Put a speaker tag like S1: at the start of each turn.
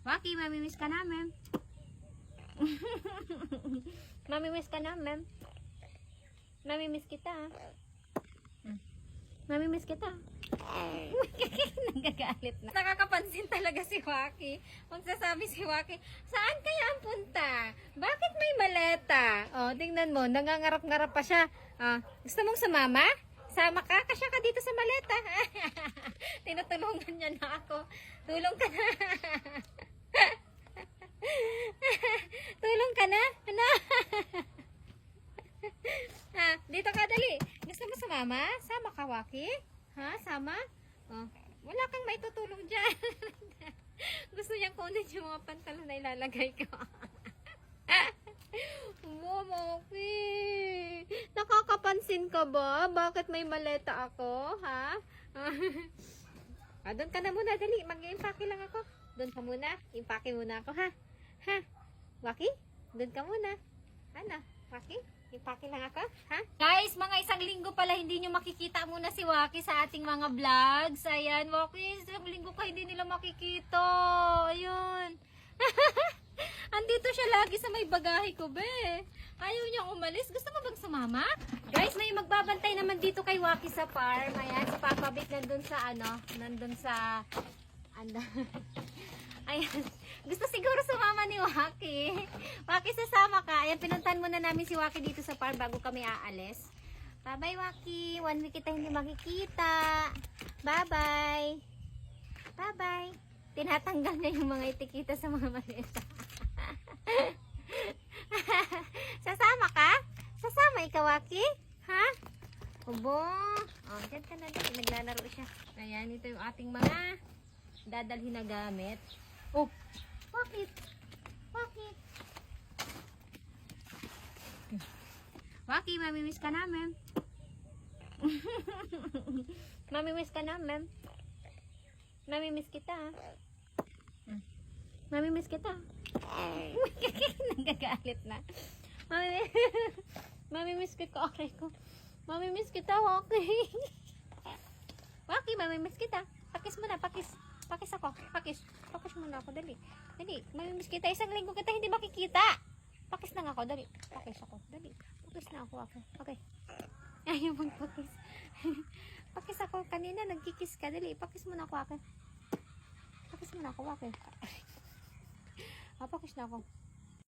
S1: Waki, mamimiss ka namin. Mamimiss ka namin. Mamimiss kita. Mamimiss kita. Nagagalit na. Nakakapansin talaga si Waki. Magsasabi si Waki, saan kaya ang punta? Bakit may maleta? Oh, tingnan mo, nangangarap-ngarap pa siya. Gusto mong sumama? Sama ka? Kasya ka dito sa maleta. Tinutulungan niya na ako. Tulong ka na. Tulong ka na? Ano? Dito ka, dali. Gusto mo sumama? Sama ka, Waki? Ha? Sama? Oh, wala kang maitutulong dyan. Gusto niyang kunin yung mga pantalon na ilalagay ko. Waki, nakakapansin ka ba? Bakit may maleta ako? Ha? Doon ka na muna, dali. Mag-impake lang ako. Doon ka muna. Impake muna ako, ha? Ha? Waki? Doon ka muna. Ano? Waki? Impake lang ako, ha? Guys, mga isang linggo pala hindi nyo makikita muna si Waki sa ating mga vlogs. Ayan, Waki, isang linggo ka hindi nila makikita. Ayun. Andito siya lagi sa may bagahe ko, be. Ayaw niyang umalis. Gusto mo bang sumama? Guys, may magbabantay naman dito kay Waki sa farm. Ayan, si Papa Vic nandun sa nandun sa ayan. Gusto siguro sumama ni Waki. Waki, sasama ka. Ayan, pinuntan muna namin si Waki dito sa farm bago kami aalis. Bye-bye, Waki. 1 week kita hindi makikita. Bye-bye. Bye-bye. Tinatanggal niya yung mga etikita sa mga maleta. Sasama ka? Sasama ikaw, Waki? Ha? Kubo. Oh, dyan ka na dyan. Naglalaro siya. Ayan, ito yung ating mga dadalhin na gamit. Oh, bakit? Bakit? Waki, mamimiss ka namin. Mamimiss ka namin. Mamimiss kita. Mamimiss kita. Nagagalit na. Mamimiss kita. Okay ko. Mamimiss kita, Waki. Waki, mamimiss kita. Pakis mo na, pakis. Pakis ako. Pakis. Pakis muna ako. Dali. Dali. Mamimiss kita. Isang linggo kita hindi makikita. Pakis lang ako. Dali. Pakis ako. Dali. Pakis na ako. Okay. Ayaw magpakis. Pakis ako. Kanina nagkikis ka. Dali. Pakis muna ako. Pakis muna ako. Pakis na ako.